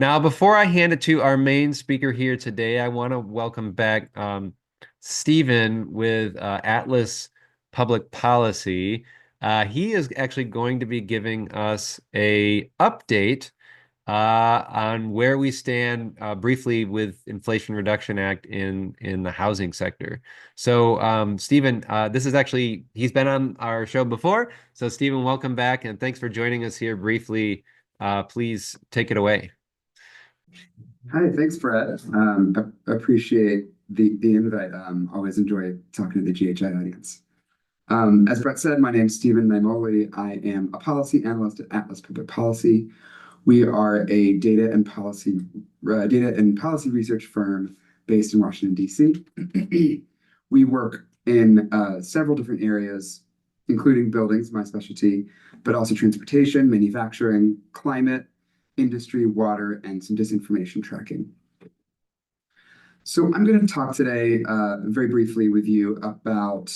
Now, before I hand it to our main speaker here today, I want to welcome back Stephen with Atlas Public Policy. He is actually going to be giving us a update on where we stand briefly with Inflation Reduction Act in the housing sector. So, Stephen, this is actually he's been on our show before. So, Stephen, welcome back, and thanks for joining us here briefly. Please take it away. Hi, thanks, Brett. Appreciate the invite. Always enjoy talking to the GHI audience. As Brett said, my name is Stephen Naimoli. I am a policy analyst at Atlas Public Policy. We are a data and policy research firm based in Washington, D.C. We work in several different areas, including buildings, my specialty, but also transportation, manufacturing, climate, industry, water, and some disinformation tracking. So I'm going to talk today very briefly with you about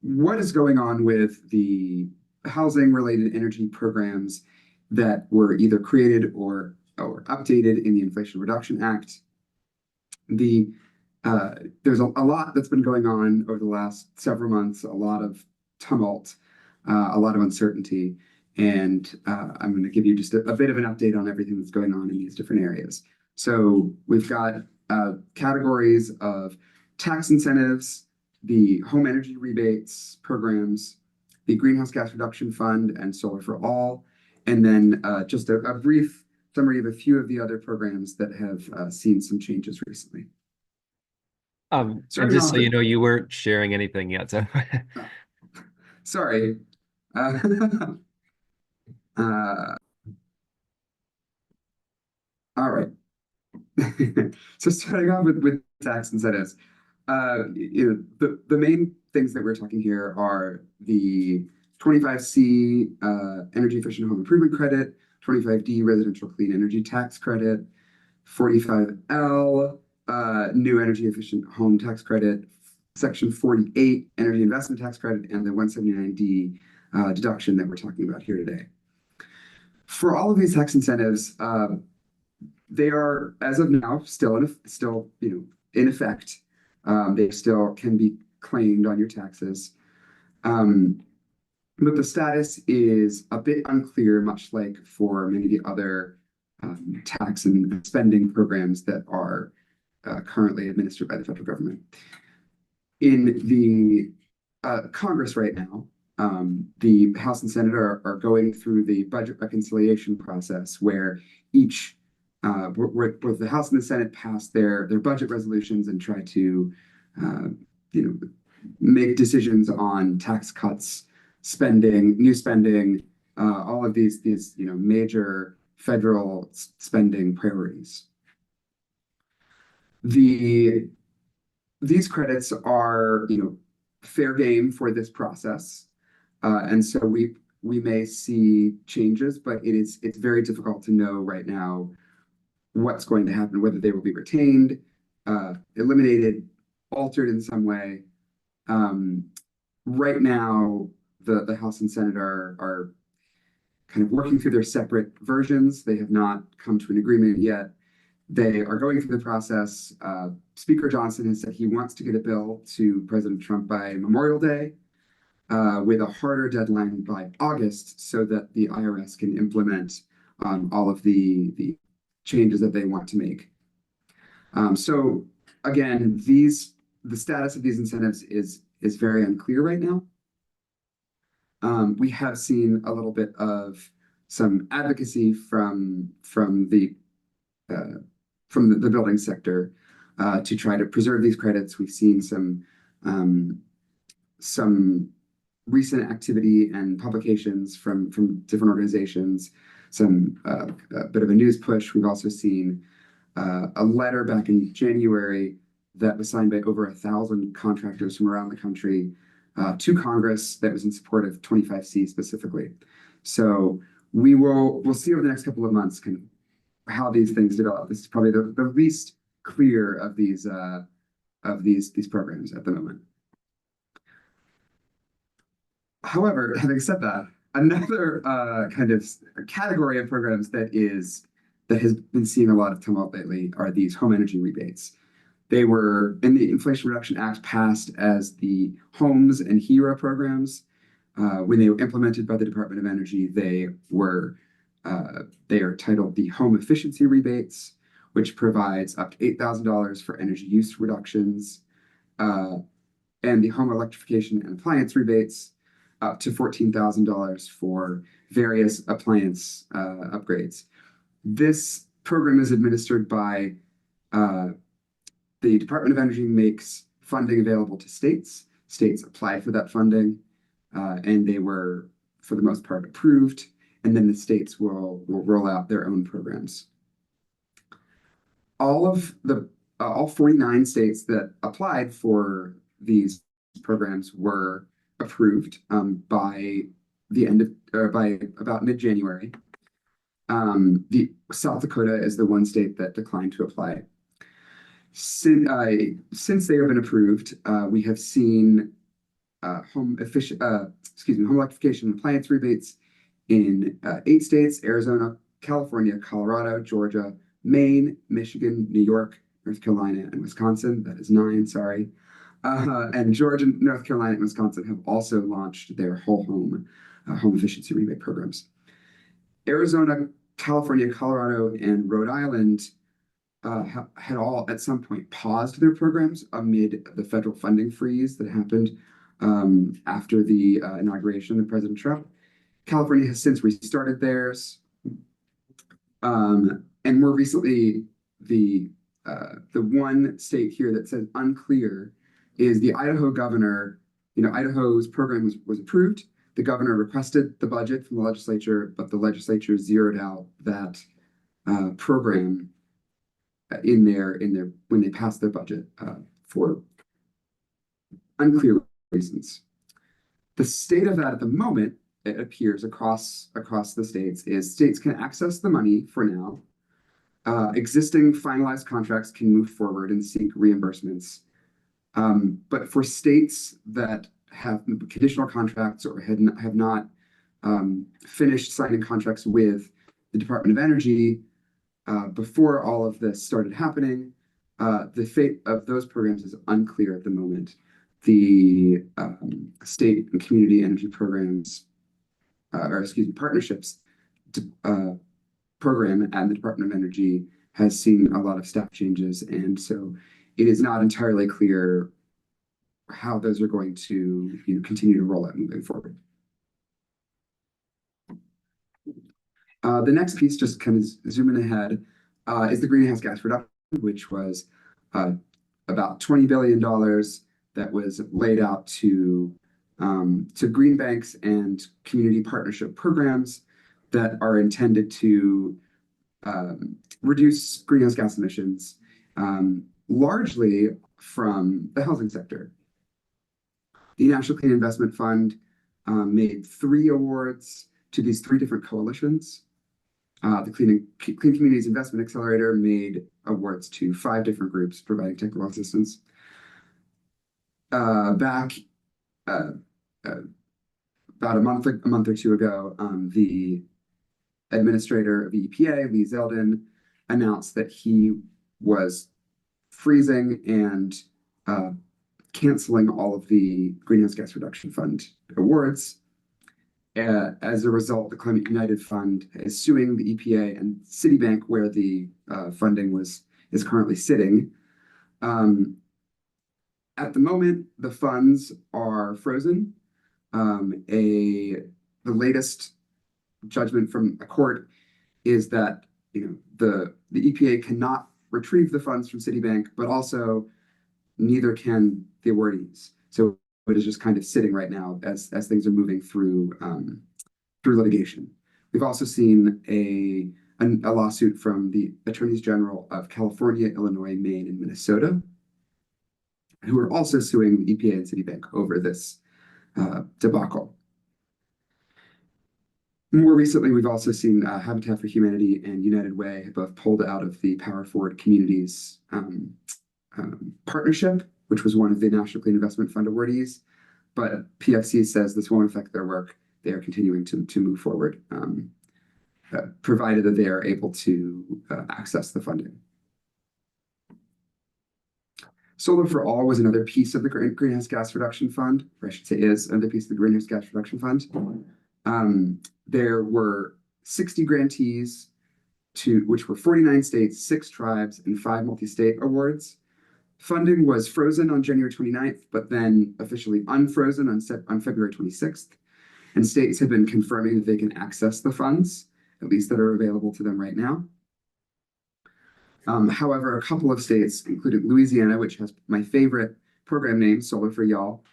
what is going on with the housing-related energy programs that were either created or updated in the Inflation Reduction Act. There's a lot that's been going on over the last several months, a lot of tumult, a lot of uncertainty. And I'm going to give you just a bit of an update on everything that's going on in these different areas. So we've got categories of tax incentives, the home energy rebates programs, the Greenhouse Gas Reduction Fund, and Solar for All, and then just a brief summary of a few of the other programs that have seen some changes recently. And just so you know, you weren't sharing anything yet. So, sorry. All right. So starting off with tax incentives, the main things that we're talking here are the 25C energy efficient home improvement credit, 25D residential clean energy tax credit, 45L new energy efficient home tax credit, Section 48 energy investment tax credit, and the 179D deduction that we're talking about here today. For all of these tax incentives, they are, as of now, still in effect. They still can be claimed on your taxes. But the status is a bit unclear, much like for many of the other tax and spending programs that are currently administered by the federal government. In the Congress right now, the House and Senate are going through the budget reconciliation process where both the House and the Senate pass their budget resolutions and try to make decisions on tax cuts, spending, new spending, all of these major federal spending priorities. These credits are fair game for this process, and so we may see changes, but it's very difficult to know right now what's going to happen, whether they will be retained, eliminated, altered in some way. Right now, the House and Senate are kind of working through their separate versions. They have not come to an agreement yet. They are going through the process. Speaker Johnson has said he wants to get a bill to President Trump by Memorial Day, with a harder deadline by August so that the IRS can implement all of the changes that they want to make. So again, the status of these incentives is very unclear right now. We have seen a little bit of some advocacy from the building sector to try to preserve these credits. We've seen some recent activity and publications from different organizations, a bit of a news push. We've also seen a letter back in January that was signed by over 1,000 contractors from around the country to Congress that was in support of 25C specifically. So we'll see over the next couple of months how these things develop. This is probably the least clear of these programs at the moment. However, having said that, another kind of category of programs that that has been seeing a lot of tumult lately are these home energy rebates. They were in the Inflation Reduction Act passed as the HOMES and HERA programs. When they were implemented by the Department of Energy, they are titled the Home Efficiency Rebates, which provides up to $8,000 for energy use reductions, uh, and the Home Electrification and Appliance Rebates, up to $14,000 for various appliance upgrades. This program is administered by uh, the Department of Energy makes funding available to states. States apply for that funding, and they were, for the most part, approved. And then the states will roll out their own programs. All 49 states that applied for these programs were approved by the end of by about mid-January. The South Dakota is the one state that declined to apply. Since they have been approved, we have seen home electrification and appliance rebates in 8 states: Arizona, California, Colorado, Georgia, Maine, Michigan, New York, North Carolina, and Wisconsin. That is 9, sorry. And Georgia, North Carolina, and Wisconsin have also launched their whole home efficiency rebate programs. Arizona, California, Colorado, and Rhode Island had all at some point paused their programs amid the federal funding freeze that happened after the inauguration of President Trump. California has since restarted theirs. And more recently, the one state here that says unclear is the Idaho governor. Idaho's program was approved. The governor requested the budget from the legislature, but the legislature zeroed out that program in their when they passed their budget for unclear reasons. The state of that at the moment, it appears across the states, is states can access the money for now. Existing finalized contracts can move forward and seek reimbursements. But for states that have conditional contracts or have not finished signing contracts with the Department of Energy before all of this started happening, the fate of those programs is unclear at the moment. The state and community energy programs, partnerships program at the Department of Energy has seen a lot of staff changes, and so it is not entirely clear how those are going to continue to roll out moving forward. The next piece, just kind of zooming ahead, is the greenhouse gas reduction, which was about $20 billion that was laid out to green banks and community partnership programs that are intended to reduce greenhouse gas emissions, largely from the housing sector. The National Clean Investment Fund made 3 awards to these 3 different coalitions. The Clean Communities Investment Accelerator made awards to 5 different groups providing technical assistance. Back about a month or two ago, the administrator of the EPA, Lee Zeldin, announced that he was freezing and canceling all of the Greenhouse Gas Reduction Fund awards. As a result, the Climate United Fund is suing the EPA and Citibank, where the funding is currently sitting. At the moment, the funds are frozen. The latest judgment from a court is that the EPA cannot retrieve the funds from Citibank, but also neither can the awardees. So it is just kind of sitting right now as things are moving through litigation. We've also seen a lawsuit from the attorneys general of California, Illinois, Maine, and Minnesota, who are also suing the EPA and Citibank over this debacle. More recently, we've also seen Habitat for Humanity and United Way have both pulled out of the Power Forward Communities partnership, which was one of the National Clean Investment Fund awardees. But PFC says this won't affect their work. They are continuing to move forward. provided that they are able to access the funding. Solar for All was another piece of the Greenhouse Gas Reduction Fund, or I should say is another piece of the Greenhouse Gas Reduction Fund. There were 60 grantees, which were 49 states, 6 tribes, and 5 multi-state awards. Funding was frozen on January 29th, but then officially unfrozen on February 26th. And states have been confirming that they can access the funds, at least that are available to them right now. However, a couple of states, including Louisiana, which has my favorite program name, Solar for Y'all,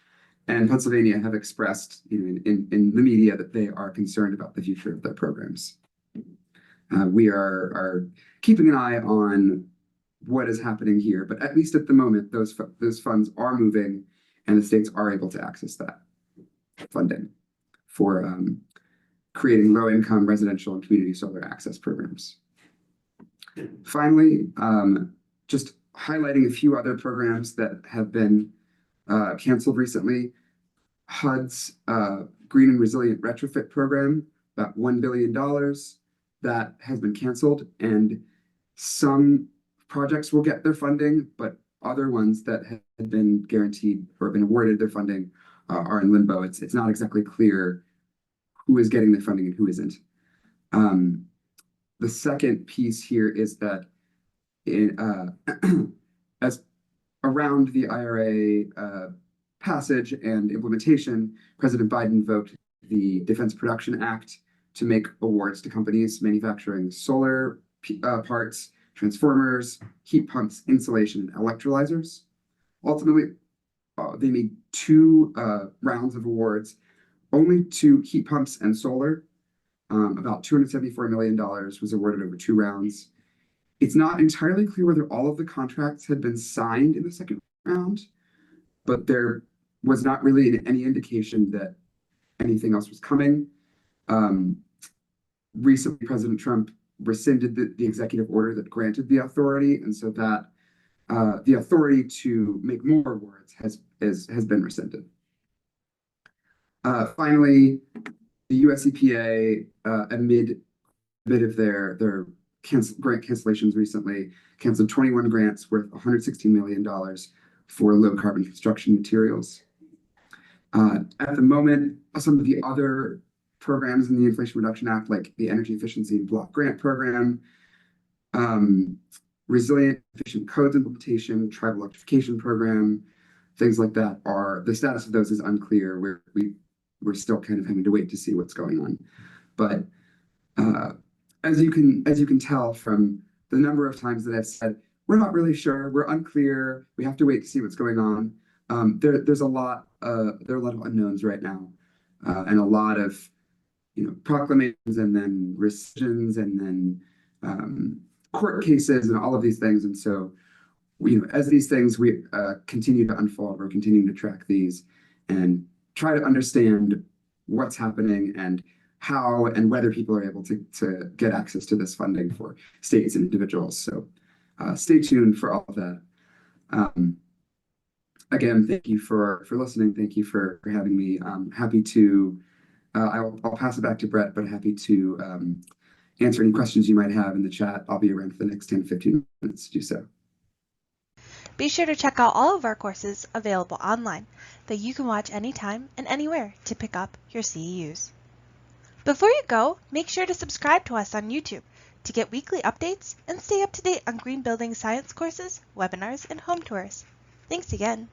and Pennsylvania have expressed in the media that they are concerned about the future of their programs. We are keeping an eye on what is happening here, but at least at the moment, those funds are moving and the states are able to access that funding for creating low-income residential and community solar access programs. Finally, just highlighting a few other programs that have been canceled recently. HUD's Green and Resilient Retrofit Program, about $1 billion, that has been canceled, and some projects will get their funding, but other ones that had been guaranteed or been awarded their funding are in limbo. It's not exactly clear who is getting the funding and who isn't. The second piece here is that as around the IRA passage and implementation, President Biden invoked the Defense Production Act to make awards to companies manufacturing solar parts, transformers, heat pumps, insulation, and electrolyzers. Ultimately, they made 2 rounds of awards, only to heat pumps and solar. About $274 million was awarded over 2 rounds. It's not entirely clear whether all of the contracts had been signed in the second round, but there was not really any indication that anything else was coming. Recently, President Trump rescinded the executive order that granted the authority, and so that the authority to make more awards has been rescinded. Finally, the US EPA, amid a bit of their grant cancellations recently, canceled 21 grants worth $116 million for low carbon construction materials. At the moment, some of the other programs in the Inflation Reduction Act, like the Energy Efficiency and Block Grant Program, Resilient Efficient Codes Implementation, Tribal Electrification Program, things like that, the status of those is unclear. We're still kind of having to wait to see what's going on. But as you can tell from the number of times that I've said, we're not really sure, we're unclear, we have to wait to see what's going on. There are a lot of unknowns right now, and a lot of proclamations and then rescissions and then court cases and all of these things. And so as these things we continue to unfold, we're continuing to track these and try to understand what's happening and how and whether people are able to get access to this funding for states and individuals. So stay tuned for all of that. Again, thank you for listening. Thank you for having me. I'm happy to, I'll pass it back to Brett, but happy to answer any questions you might have in the chat. I'll be around for the next 10 to 15 minutes to do so. Be sure to check out all of our courses available online that you can watch anytime and anywhere to pick up your CEUs. Before you go, make sure to subscribe to us on YouTube to get weekly updates and stay up to date on green building science courses, webinars, and home tours. Thanks again.